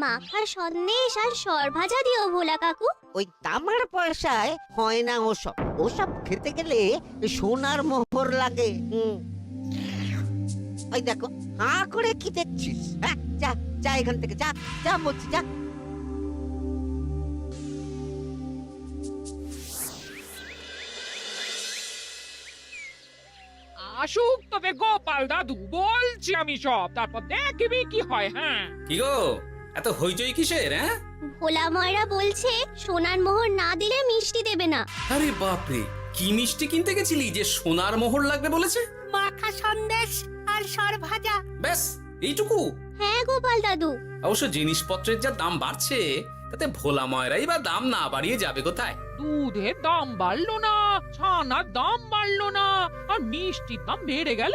মাখা সন্দেশ আর সরভাজা দিও ভোলা কাকু। ওই তামার পয়সায় হয় না ওসব। ওসব খেতে গেলে সোনার মোহর লাগে। ওই দেখো, হাঁ করে কি দেখছিস? হ্যাঁ, যা যা এখান থেকে, যা যা বলছি, যা। আসুক তবে গোপাল দাদু, বলছি আমি সব, তারপর দেখবি কি হয়। হ্যাঁ, কি গো, এত হইচই কিসের? হ্যাঁ, ভোলা ময়রা বলছে সোনার মোহর না দিলে মিষ্টি দেবে না। আরে বাপরে, কি মিষ্টি কিনতে গেছিলি যে সোনার মোহর লাগবে বলেছে? মাখা সন্দেশ আর সরভাজা। ব্যাস এইটুকু? হ্যাঁ গোপাল দাদু। অবশ্য জিনিসপত্রের যা দাম বাড়ছে, তাতে ভোলা ময়রাই বা দাম না বাড়িয়ে যাবে কোথায়? দুধের দাম বাড়লো না, ছানার দাম বাড়লো না, আর মিষ্টির দাম বেড়ে গেল।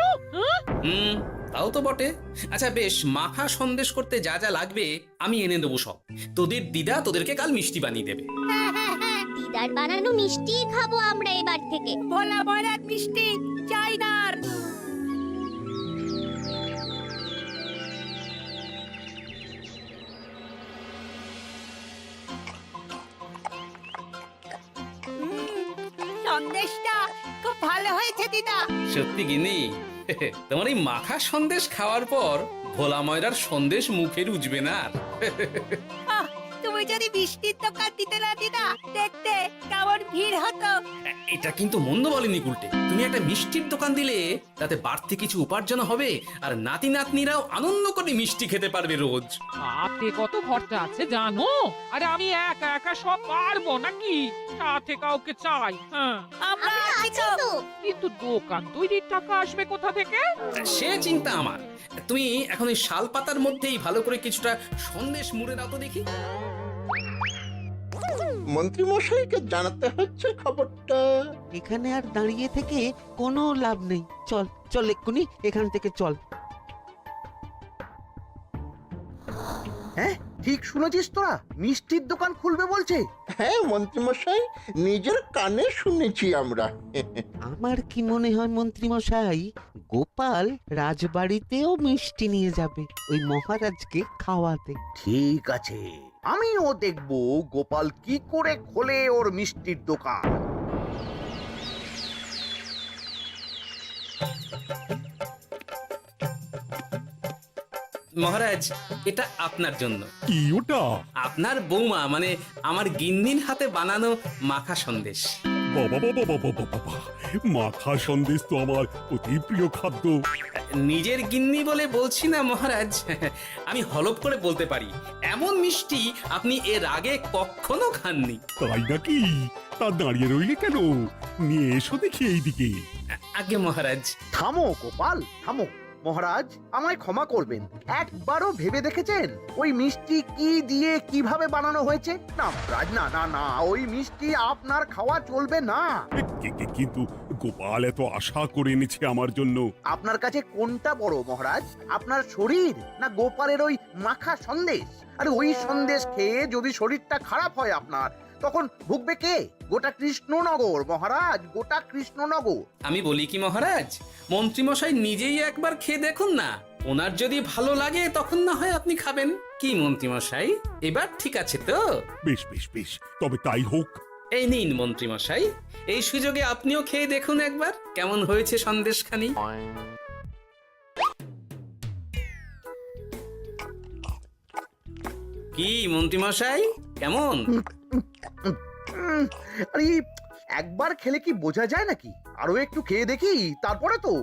হ্যাঁ, তাও তো বটে। আচ্ছা বেশ, মাখা সন্দেশ করতে যা যা লাগবে আমি এনে দেবো সব। তোদের দিদা তোদেরকে কাল মিষ্টি বানিয়ে দেবে। দিদার বানানো মিষ্টি খাবো আমরা এবার থেকে। ভোলা ময়রার মিষ্টি চাই না আর। সন্দেশটা খুব ভালো হয়েছে দিদা। সত্যি গিনি, তোমার এই মাখা সন্দেশ খাওয়ার পর ভোলা ময়রার সন্দেশ মুখে রুজবে না আর। আহ, তুমি যদি মিষ্টির দোকান দিতে না দিদা, দেখতে কেমন ভিড় হতো। এটা কিন্তু মন্দ বলেনি গুলটে। তুমি একটা মিষ্টির দোকান দিলে তাতে বাড়তি কিছু উপার্জন হবে, আর নাতি নাতনিরাও আনন্দ করে মিষ্টি খেতে পারবে রোজ। হাতে কত খরচা আছে জানো? আরে আমি একা একা সব পারবো নাকি? সাথে কাউকে চাই। হ্যাঁ, আমরা আছি আছি তো। তো। কিন্তু দোকান তৈরির টাকা আসবে কোথা থেকে? সে চিন্তা আমার। তুমি এখন ওই শাল পাতার মধ্যেই ভালো করে কিছুটা সন্দেশ মুড়ে দাও তো দেখি। মন্ত্রী মশাইকে জানাতে হচ্ছে খবরটা। এখানে আর দাঁড়িয়ে থেকে কোনো লাভ নেই। চল চল, এক্ষুনি এখান থেকে চল। হ্যাঁ, ঠিক শুনেছিস তোরা, মিষ্টির দোকান খুলবে বলছে। হ্যাঁ মন্ত্রী মশাই, নিজের কানে শুনেছি আমরা। আমার কি মনে হয় মন্ত্রী মশাই, গোপাল রাজবাড়িতেও মিষ্টি নিয়ে যাবে ওই মহারাজকে খাওয়াতে। ঠিক আছে, আমিও দেখবো গোপাল কি করে খোলে ওর মিষ্টির দোকান। মহারাজ, এটা আপনার জন্য। কি ওটা? আপনার বৌমা মানে আমার গিন্নির হাতে বানানো মাখা সন্দেশ। বাবা বাবা বাবা বাবা, মাখা সন্দেশ তো আমার অতি প্রিয় খাদ্য। নিজের গিন্নি বলে বলছি না মহারাজ, আমি হলপ করে বলতে পারি এমন মিষ্টি আপনি এর আগে কখনো খাননি। তাই নাকি? তা দাঁড়িয়ে রইলে কেন? নিয়ে এসো দেখি এইদিকে। আগে মহারাজ। থামো গোপাল, থামো। মহারাজ, আমায় ক্ষমা করবেন, একবারও ভেবে দেখেছেন ওই মিষ্টি কি দিয়ে কিভাবে বানানো হয়েছে? না মহারাজ, না না না, ওই মিষ্টি আপনার খাওয়া চলবে না। কিন্তু গোপাল এত আশা করে এনেছে আমার জন্য। আপনার কাছে কোনটা বড় মহারাজ, আপনার শরীর না গোপালের ওই মাখা সন্দেশ? আরে ওই সন্দেশ খেয়ে যদি শরীরটা খারাপ হয় আপনার, তখন ভুগবে কে? গোটা কৃষ্ণনগর মহারাজ, গোটা কৃষ্ণনগর। আমি বলি কি মহারাজ, মন্ত্রীমশাই নিজেই একবার খেয়ে দেখুন না। ওনার যদি ভালো লাগে তখন না হয় আপনি খাবেন। কি মন্ত্রীমশাই, এবার ঠিক আছে তো? বেশ বেশ বেশ, তবে তাই হোক। এই নিন মন্ত্রীমশাই, এই সুযোগে আপনিও খেয়ে দেখুন একবার কেমন হয়েছে সন্দেশখানি। কি মন্ত্রীমশাই, কেমন? আরে একবার খেলে কি বোঝা যায় নাকি? আরো একটু খেয়ে দেখি তারপরে তো।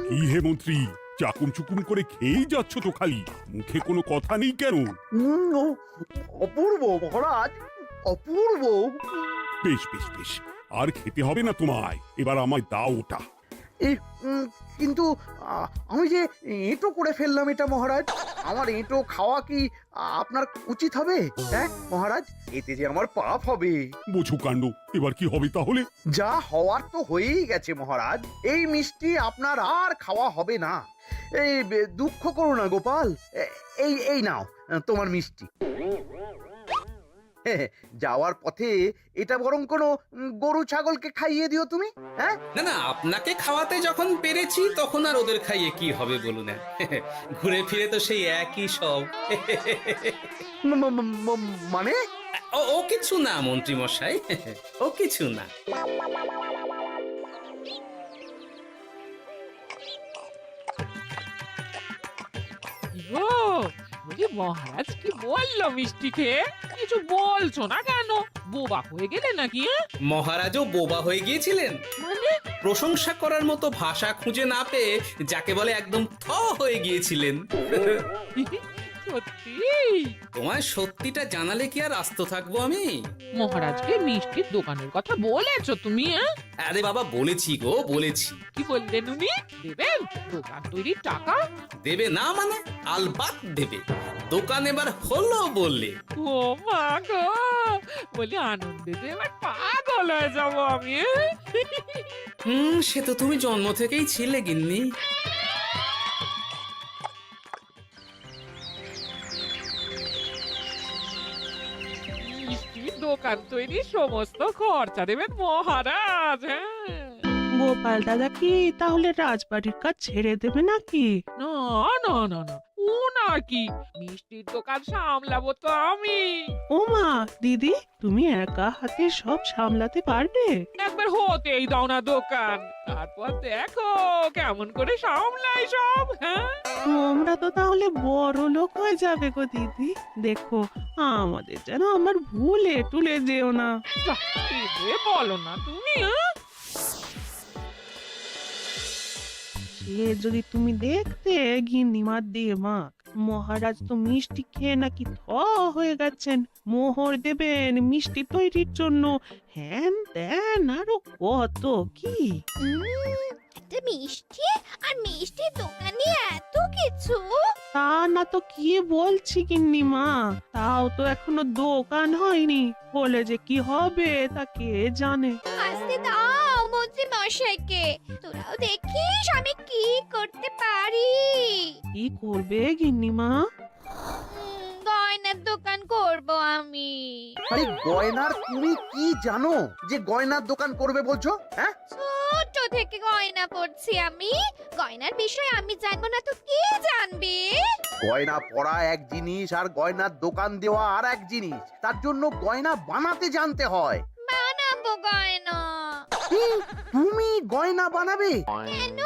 কি হে মন্ত্রী, চাকুম চুকুম করে খেয়েই যাচ্ছ তো খালি, মুখে কোনো কথা নেই কেন? অপূর্ব মহারাজ, অপূর্ব। বেশ বেশ বেশ, আর খেতে হবে না তোমায়, এবার আমায় দাও ওটা। কিন্তু আমি যে এঁটো করে ফেললাম এটা মহারাজ, আমার এঁটো খাওয়া কি আপনার উচিত হবে? হ্যাঁ মহারাজ, এতে যে আমার পাপ হবে। বোঝো কাণ্ড, এবার কি হবে তাহলে? যা হওয়ার তো হয়েই গেছে মহারাজ, এই মিষ্টি আপনার আর খাওয়া হবে না। এই দুঃখ করো না গোপাল, এই এই নাও তোমার মিষ্টি। যাওয়ার পথে এটা বরং কোনো গরু ছাগলকে খাইয়ে দিও তুমি। হ্যাঁ, না না, আপনাকে খাওয়াতে যখন পেরেছি তখন আর ওদের খাইয়ে কি হবে বলুন না। ঘুরে ফিরে তো সেই একই সব। মানে ও কিছু না মন্ত্রী মশাই, ও কিছু না। ও বলি মহারাজ কি বললো মিষ্টি খেয়ে? কিছু বলছো না কেন? বোবা হয়ে গেলে নাকি? মহারাজও বোবা হয়ে গিয়েছিলেন? মানে প্রশংসা করার মতো ভাষা খুঁজে না পেয়ে যাকে বলে একদম থ হয়ে গিয়েছিলেন। সত্যি? তোমায় সত্যিটা জানালে কি আর আস্ত থাকবো আমি? মহারাজকে মিষ্টির দোকানের কথা বলেছো তুমি? আরে বাবা, বলেছি গো, বলেছি। কি বললেন উনি? দেবেন দোকান তৈরির টাকা? দেবে না মানে? আলবাত দেবে। দোকান এবার হলো বললে। ও মা গো, বলি আনন্দে যে এবার পাগল হয়ে যাবো আমি। সে তো তুমি জন্ম থেকেই ছিলে গিন্নি। মিষ্টির দোকান তৈরির সমস্ত খরচা দেবেন মহারাজ। হ্যাঁ, গোপাল দাদা কি তাহলে রাজবাড়ির কাজ ছেড়ে দেবে নাকি? না না না না, ও নাকি, মিষ্টির দোকান সামলাবো তো আমি। ওমা দিদি, তুমি একা হাতে সব সামলাতে পারবে? একবার হতেই দাও না দোকান, তারপর দেখো কেমন করে সামলাই সব। হ্যাঁ, তোমরা তো তাহলে বড় লোক হয়ে যাবে গো দিদি। দেখো আমাদের যেন আমার ভুলে টুলে যেও না। যা, এ বলো না তুমি। সে যদি তুমি দেখতে গিন্নিমার দিয়ে মাক, মহারাজ তো মিষ্টি খেয়ে নাকি থ হয়ে গেছেন। মোহর দেবেন মিষ্টি তৈরির জন্য, হ্যান ত্যান আরো কত কি। একটা মিষ্টি আর মিষ্টির দোকানে এত কিছু। তা না তো কি বলছি গিন্নিমা, তাও তো এখনো দোকান হয়নি, বলে যে কি হবে তা কে জানে। আসতে দাও মন্ত্রী মশাইকে, তোরাও দেখিস আমি কি করতে পারি। কি করবে গিন্নিমা? গয়নার দোকান করব আমি। আরে গয়নার তুমি কি জানো যে গয়নার দোকান করবে বলছো? হ্যাঁ, ছোট থেকে গয়না পড়ছি আমি, গয়নার বিষয় আমি জানবো না তো কে জানবে? গয়না পরা এক জিনিস আর গয়নার দোকান দেওয়া আর এক জিনিস। তার জন্য গয়না বানাতে জানতে হয়। বানাবো গয়না। তুমি গয়না বানাবে? কেন?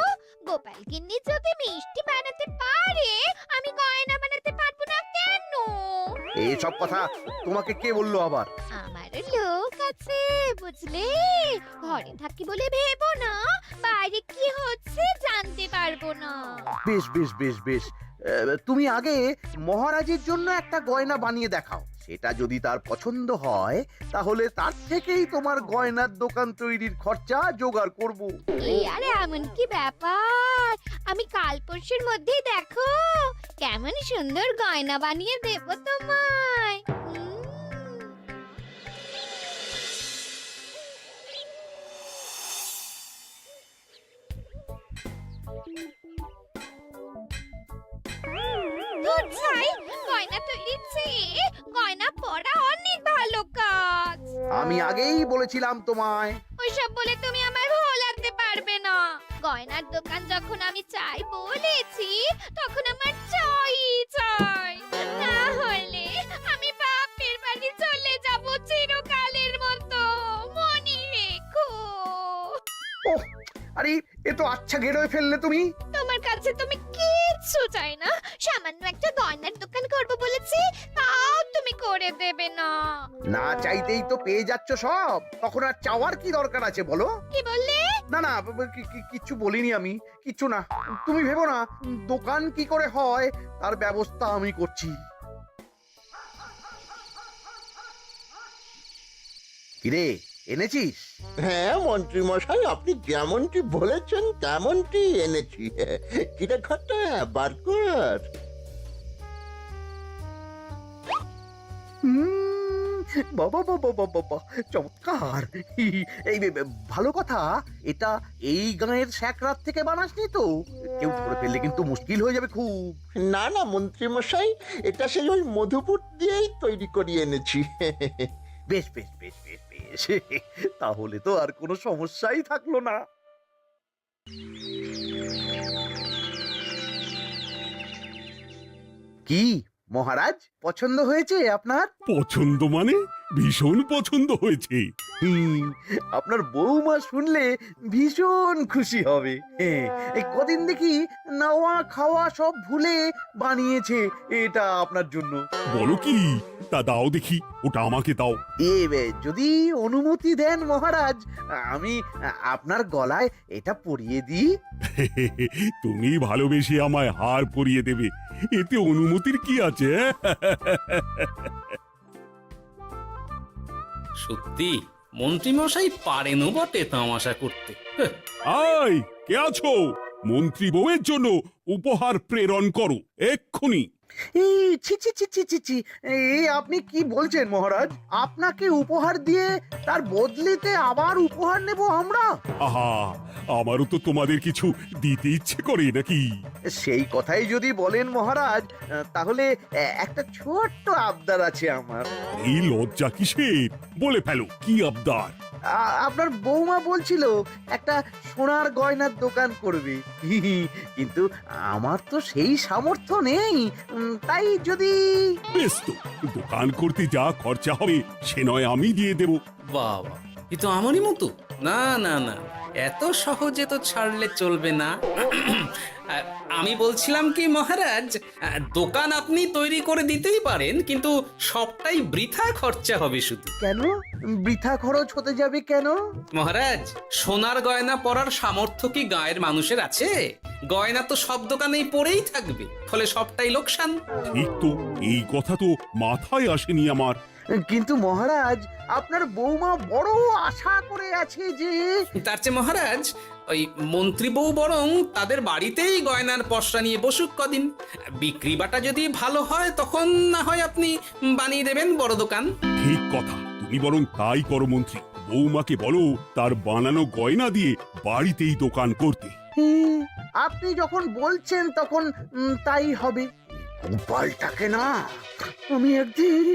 গোপাল গিন্নি যদি মিষ্টি বানাতে পারে, আমি গয়না বানাতে পারবো না কেন? এইসব কথা তোমাকে কে বললো আবার? আমার লোক আছে বুঝলে, ঘরে থাকি বলে ভেবো না, বাইরে কি হচ্ছে জানতে পারবো না। বেশ বেশ বেশ বেশ, তুমি আগে মহারাজের জন্য একটা গয়না বানিয়ে দেখাও। সেটা যদি তার পছন্দ হয় তাহলে তার থেকেই তোমার গয়নার দোকান তৈরির খরচা জোগাড় করব। এই আরে এমন কি ব্যাপার, আমি কাল পরশুর মধ্যেই দেখো কেমন সুন্দর গয়না বানিয়ে দেবো তোমায়। গয়না তৈরির চেয়ে গয়না পরা অনেক ভালো কাজ। আমি আগেই বলেছিলাম তোমায়। ওইসব বলে তুমি আমার ভোলাতে পারবে না। গয়নার দোকান যখন আমি চাই বলেছি, তখন আমার চাই চাই, না হলে আমি বাপের বাড়ি চলে যাব চিরকালের মতো, মনে রেখো। ওহ, আরে এ তো আচ্ছা গেড়ে ফেললে তুমি। তোমার কাছে তুমি কিচ্ছু চাই না, সামান্য একটা গয়নার দোকান করব বলেছি, তাও তুমি করে দেবে না। না চাইতেই তো পেয়ে যাচ্ছ সব, তখন আর চাওয়ার কি দরকার আছে বলো? কি বললে? না না, কিচ্ছু বলিনি আমি, কিচ্ছু না। তুমি ভেবো না, দোকান কি করে হয় তার ব্যবস্থা আমি করছি। কিরে, এনেছিস? হ্যাঁ মন্ত্রী মশাই, আপনি যেমনটি বলেছেন তেমনটি এনেছি। কিরে ঘটা, বার কর। বাবা বাবা বাবা বাবা, চমৎকার। এই ভালো কথা, এটা এই গাঁয়ের স্যাকরাত থেকে বানাসনি তো? কেউ ধরে ফেললে কিন্তু মুশকিল হয়ে যাবে খুব। না না মন্ত্রী মশাই, এটা সেই ওই মধুপুর দিয়েই তৈরি করিয়ে এনেছি। বেশ বেশ বেশ বেশ বেশ, তাহলে তো আর কোনো সমস্যাই থাকলো না। কি মহারাজ, পছন্দ হয়েছে আপনার? পছন্দ মানে ভীষণ পছন্দ হয়েছে। আপনার বৌমা শুনলে ভীষণ খুশি হবে। এই কদিন দেখি নাওয়া খাওয়া সব ভুলে বানিয়েছে এটা আপনার জন্য। বলো কি, তা দাও দেখি, ওটা আমাকে দাও। যদি অনুমতি দেন মহারাজ, আমি আপনার গলায় এটা পরিয়ে দিই। তুমি ভালোবেসে আমায় হার পরিয়ে দেবে, এতে অনুমতির কি আছে? সত্যি মন্ত্রীমশাই পারেনও বটে তামাশা করতে। হ্যাঁ, আই, কে আছো? মন্ত্রী বউয়ের জন্য উপহার প্রেরণ করো এক্ষুনি। এই ছি ছি ছি ছি ছি ছি, এই আপনি কি বলছেন মহারাজ? আপনাকে উপহার দিয়ে তার বদলেতে আবার উপহার নেব আমরা? আহা, আমারও তো তোমাদের কিছু দিতে ইচ্ছে করে নাকি? সেই কথাই যদি বলেন মহারাজ, তাহলে একটা ছোট্ট আবদার আছে আমার। এই লজ্জা কিসের? বলে ফেলো, কি আবদার? আপনার বৌমা বলছিল একটা সোনার গয়নার দোকান করবে, কিন্তু আমার তো সেই সামর্থ্য নেই। তাই যদি... বেশ তো, দোকান করতে যা খরচা হবে সে নয় আমি দিয়ে দেব। বাবা, এ তো আমারই মতো। না না না, এত সহজে তো ছাড়লে চলবে না। আমি বলছিলাম কি মহারাজ, দোকান আপনি তৈরি করে দিতেই পারেন, কিন্তু সবটাই বৃথা খরচা হবে শুধু। কেন বৃথা খরচ হতে যাবে কেন? মহারাজ, সোনার গয়না পরার সামর্থ্য কি গায়ের মানুষের আছে? গয়না তো সব দোকানেই পড়েই থাকবে, ফলে সবটাই লোকসান। ঠিক তো, এই কথা তো মাথায় আসেনি আমার। কিন্তু মহারাজ, আপনার বৌমা বড় আশা করে আছে যে... তার চেয়ে মহারাজ, ওই মন্ত্রী বউ বরং তাদের বাড়িতেই গয়নার পসরা নিয়ে বসুক কদিন। বিক্রি বাটা যদি ভালো হয় তখন না হয় আপনি বানিয়ে দেবেন বড় দোকান। ঠিক কথা, তুমি বরং তাই করো মন্ত্রী। বৌমাকে বলো তার বানানো গয়না দিয়ে বাড়িতেই দোকান করতে। আপনি যখন বলছেন তখন তাই হবে। গোপালটাকে না আমি একদিন...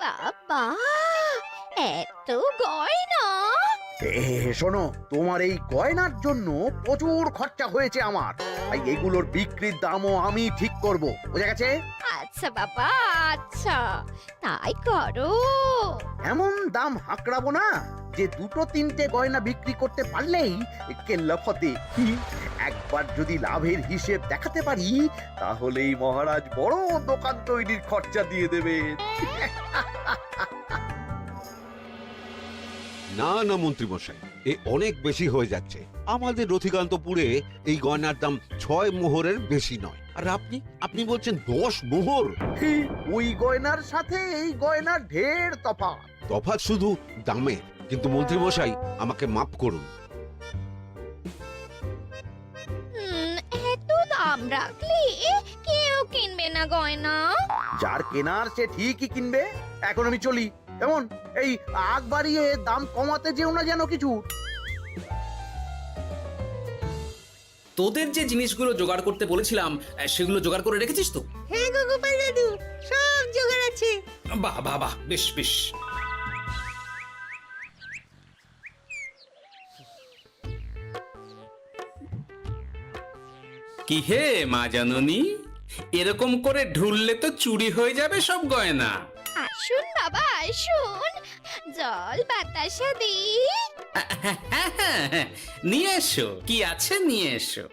বাবা, এত গয়না! শোনো, তোমার এই গয়নার জন্য প্রচুর খরচা হয়েছে আমার, তাই এগুলোর বিক্রির দামও আমি ঠিক করব, বুঝা গেছে? আচ্ছা বাবা, আচ্ছা, তাই করো। এমন দাম হাঁকড়াবো না যে দুটো তিনটে গয়না বিক্রি করতে পারলেই কেল্লা ফতে। একবার যদি লাভের হিসেব দেখাতে পারি, তাহলেই মহারাজ বড় দোকান তৈরির খরচা দিয়ে দেবেন। না না মন্ত্রী মশাই, এ অনেক বেশি হয়ে যাচ্ছে। আমাদের রথিকান্তপুরে এই গয়নার দাম 6 মোহরের বেশি নয়, আর আপনি বলছেন 10 মোহর? ওই গয়নার সাথে এই গয়নার ঢের তফাৎ। তফাৎ শুধু দামে। কিন্তু মন্ত্রী মশাই, আমাকে মাফ করুন। এত দাম রাখলে কেউ কিনবে না গয়না। যার কেনার সে ঠিকই কিনবে। এখন আমি চলি। কেমন, এই আগ বাড়িয়ে দাম কমাতে যেও না যেন কিছু। তোদের যে জিনিসগুলো জোগাড় করতে বলেছিলাম সেগুলো জোগাড় করে রেখেছিস তো? হ্যাঁ গো গোপাল দাদু, সব জোগাড় আছে। বাহ বাহ বাহ, বেশ বেশ। কি হে মা জাননী, এরকম করে ঢুললে তো চুরি হয়ে যাবে সব গয়না। আসুন বাবা, আসুন, জল বাতাসা দিই। নিয়ে এসো, কি আছে নিয়ে এসো।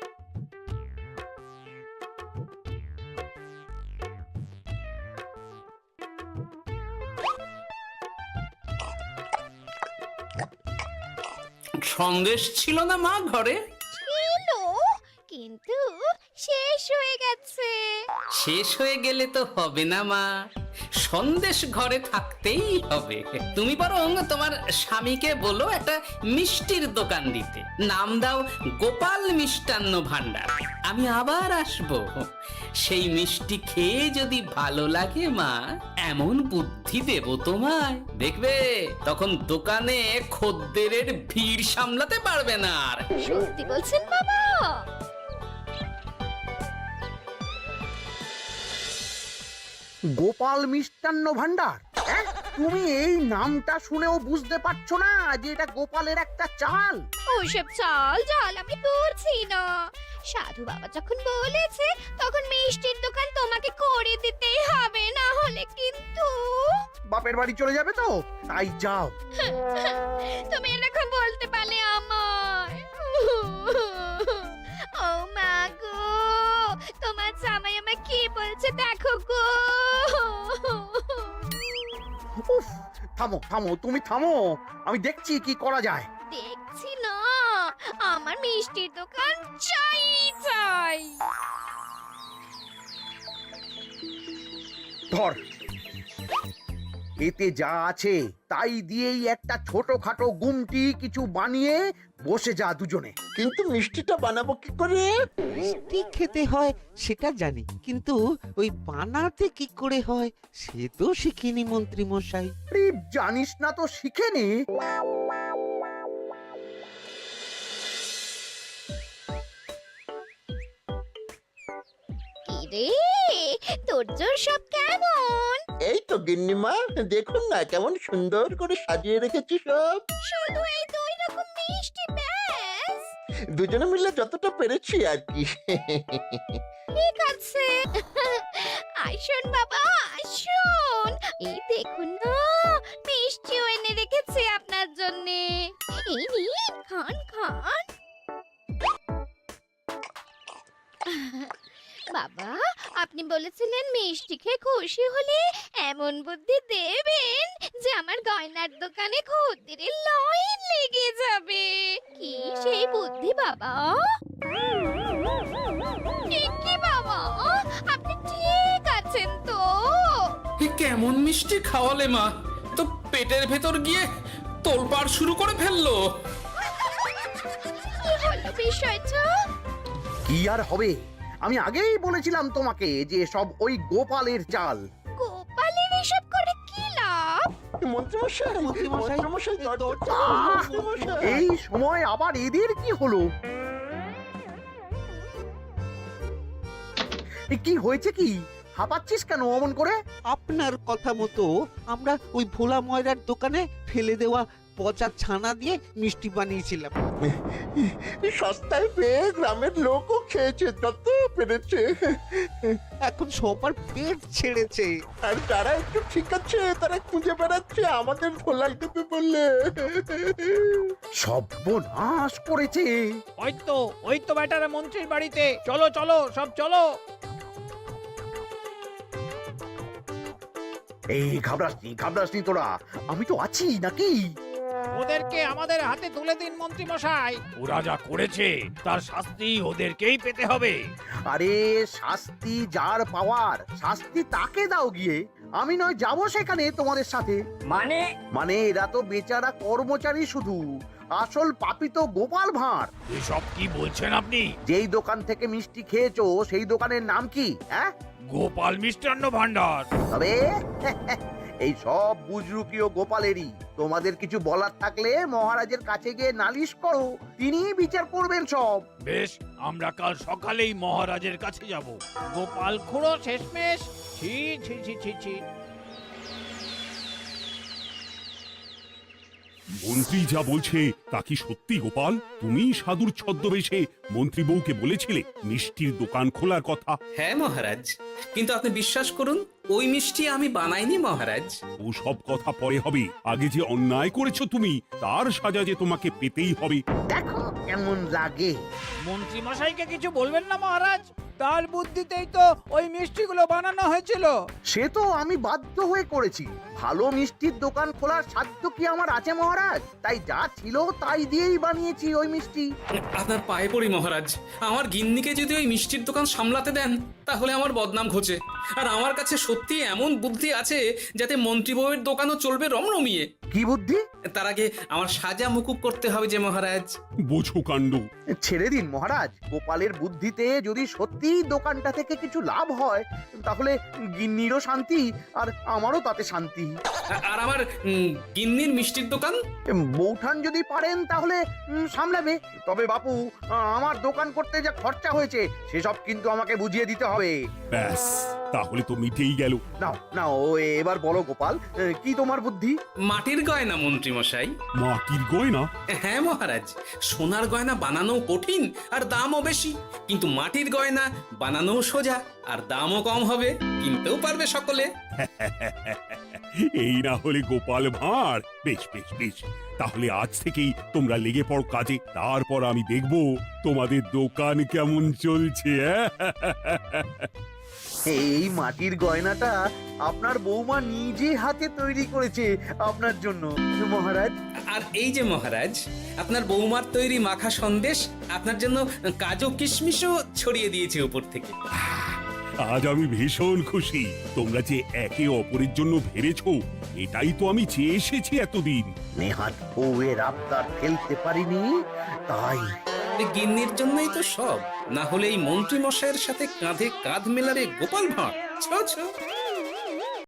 সন্দেশ ছিল না মা ঘরে? ছিল, কিন্তু শেষ হয়ে গেছে। শেষ হয়ে গেলে তো হবে না মা, সন্দেশ ঘরে থাকতেই হবে। তুমি বরং তোমার স্বামীকে বলো একটা মিষ্টির দোকান দিতে, নাম দাও গোপাল মিষ্টান্ন ভান্ডার। আমি আবার আসবো, সেই মিষ্টি খেয়ে যদি ভালো লাগে মা, এমন বুদ্ধি দেব তোমায়, দেখবে তখন দোকানে খদ্দেরের ভিড় সামলাতে পারবে না আর। সত্যি বলছেন বাবা? গোপাল মিষ্টান্ন ভান্ডার, হ্যাঁ? তুমি এই নামটা শুনেও বুঝতে পারছো না যে এটা গোপালের একটা চাল? ওসব চাল জাল আমি বলছি না। সাধু বাবা যখন বলেছে তখন মিষ্টির দোকান তোমাকে করে দিতেই হবে, না হলে কিন্তু বাপের বাড়ি চলে যাবে তো, তাই যাও। তুমি এরকম বলতে পারলে আমার। ও মা গো, তোমার জামাই আমায় কি বলছে দেখো গো। উফ, থামো থামো, তুমি থামো, আমি দেখছি কি করা যায়। দেখছি না, আমার মিষ্টির দোকান চাই চাই। ধর, এতে যা আছে তাই দিয়েই একটা ছোটখাটো গুমটি কিছু বানিয়ে বসে যা দুজনে। কিন্তু মিষ্টিটা বানাবো কি করে? মিষ্টি খেতে হয় সেটা জানি, কিন্তু ওই বানাতে কি করে হয় সে তো শিখিনি মন্ত্রী মশাই। আরে, জানিস না তো শিখে নে। কি রে, তোর জোর সব কেমন? এই তো গিন্নিমা, দেখুন না কেমন সুন্দর করে সাজিয়ে রেখেছি সব। শুধু এই দুই রকম মিষ্টি ব্যাস? দুজনে মিলে যতটা পেরেছি আর কি। ঠিক আছে, আসুন বাবা আসুন, এই দেখুন না মিষ্টিও এনে রেখেছি আপনার জন্য। এই নিন, খান খান। বাবা, আপনি বলেছিলেন মিষ্টি খেয়ে খুশি হলে এমন বুদ্ধি দেবেন যে আমার গয়নার দোকানে খদ্দেরের লাইন লেগে যাবে। কি সেই বুদ্ধি বাবা? কি বাবা, আপনি ঠিক আছেন তো? এ কেমন মিষ্টি খাওয়ালে মা, তো পেটের ভেতর গিয়ে তোলপাড় শুরু করে ফেললো। কি হলো বিষয়টা? কি আর হবে, আমি আগেই বলেছিলাম তোমাকে যে সব ওই গোপালের চাল। গোপালের এসব করে কি লাভ? মন্ত্রীমশাই, মন্ত্রীমশাই, মন্ত্রীমশাই, দরজা মন্ত্রীমশাই। এই সময় আবার এদের কি হলো? এ কি হয়েছে কি? হাঁপাচ্ছিস কেন অমন করে? আপনার কথা মতো আমরা ওই ভোলা ময়রার দোকানে ফেলে দেওয়া পচা ছানা দিয়ে মিষ্টি বানিয়েছিলাম। সস্তায় পেয়ে গ্রামের লোকও খেয়েছে যত পেরেছে। এখন সবার পেট ছেড়েছে। আর যারা একটু ঠিক আছে তারা খুঁজে বেড়াচ্ছে আমাদের ভোলাই দেবে বললে। সর্বনাশ করেছে। ওই তো বেটারা মন্ত্রীর বাড়িতে, চলো চলো সব চলো। এই ঘাবড়াসনি তোরা, আমি তো আছি নাকি? ওদেরকে আমাদের হাতে তুলে দিন মন্ত্রী মশাই। ওরা যা করেছে তার শাস্তি ওদেরকেই পেতে হবে। আরে শাস্তি যার পাওয়ার, শাস্তি তাকে দাও গিয়ে। আমি নয় যাবো সেখানে তোমাদের সাথে। মানে এরা তো বেচারা কর্মচারী শুধু, আসল পাপী তো গোপাল ভাঁড়। এসব কি বলছেন আপনি? যেই দোকান থেকে মিষ্টি খেয়েছো সেই দোকানের নাম কি? হ্যাঁ, গোপাল মিষ্টান্ন ভান্ডার। তবে এই সব বুজরুকিও গোপালেরই। তোমাদের কিছু বলার থাকলে মহারাজের কাছে গিয়ে নালিশ করো, তিনিই বিচার করবেন সব। বেশ, আমরা কাল সকালেই মহারাজের কাছে যাব। গোপাল খুড়ো শেষমেশ। ছি ছি ছি ছি ছি। মন্ত্রী যা বলছে তা কি সত্যি গোপাল? তুমি সাধুর ছদ্মবেশে মন্ত্রী বউকে বলেছিলে মিষ্টির দোকান খোলার কথা? হ্যাঁ মহারাজ, কিন্তু আপনি বিশ্বাস করুন ওই মিষ্টি আমি বানাইনি মহারাজ। ও সব কথা পরে হবে, আগে যে অন্যায় করেছো তুমি তার সাজা যে তোমাকে পেতেই হবে। দেখো কেমন লাগে। মন্ত্রী মশাইকে কিছু বলবেন না মহারাজ? তার বুদ্ধিতেই তো ওই মিষ্টিগুলো বানানো হয়েছিল। সে তো আমি বাধ্য হয়ে করেছি। ভালো মিষ্টির দোকান খোলার সাধ্য কি আমার আছে মহারাজ? তাই যা ছিল তাই দিয়েই বানিয়েছি ওই মিষ্টি। আপনার পায়ে পড়ি মহারাজ, আমার গিন্নিকে যদি ওই মিষ্টির দোকান সামলাতে দেন তাহলে আমার বদনাম ঘোচে। আর আমার কাছে সত্যি এমন বুদ্ধি আছে যাতে মন্ত্রী বউয়ের দোকানও চলবে রমরমিয়ে। কি বুদ্ধি? তার আগে আমার সাজা মুকুব করতে হবে যে মহারাজ। বোঝো কাণ্ড। ছেড়ে দিন মহারাজ, গোপালের বুদ্ধিতে যদি সত্যি দোকানটা থেকে কিছু লাভ হয় তাহলে গিন্নিরও শান্তি আর আমারও তাতে শান্তি। আর আমার গিন্নির মিষ্টির দোকান বৌঠান যদি পারেন তাহলে সামলাবে। তবে বাপু, আমার দোকান করতে যা খরচা হয়েছে সেসব কিন্তু আমাকে বুঝিয়ে দিতে হবে। ব্যাস, তাহলে তো মিটেই গেল। নাও নাও, এবার বলো গোপাল, কি তোমার বুদ্ধি? মাটির গয়না মন্ত্রী মশাই। মাটির গয়না? হ্যাঁ মহারাজ, সোনার গয়না বানানো কঠিন আর দামও বেশি, কিন্তু মাটির গয়না বানানো সোজা আর দামও কম হবে, কিনতেও পারবে সকলে। এই না হলে গোপাল ভাঁড়। বেশ বেশ বেশ, তাহলে আজ থেকেই তোমরা লেগে পড়ো কাজে, তারপর আমি দেখব তোমাদের দোকান কেমন চলছে। এই মাটির গয়নাটা আপনার বৌমা নিজে হাতে তৈরি করেছে আপনার জন্য মহারাজ। আর এই যে মহারাজ, আপনার বৌমার তৈরি মাখা সন্দেশ আপনার জন্য কাজু কিশমিশও ছড়িয়ে দিয়েছে উপর থেকে। আজ আমি ভীষণ খুশি। তোমরা যে একে অপরের জন্য ভেবেছো, এটাই তো আমি চেয়ে এসেছি এতদিন। নেহাত বউয়ের আবদার ফেলতে পারিনি, তাই এই গিন্নির জন্যই তো সব, না হলে এই মন্ত্রী মশাইয়ের সাথে কাঁধে কাঁধ মেলাবে গোপাল ভাঁড়। ছো ছো।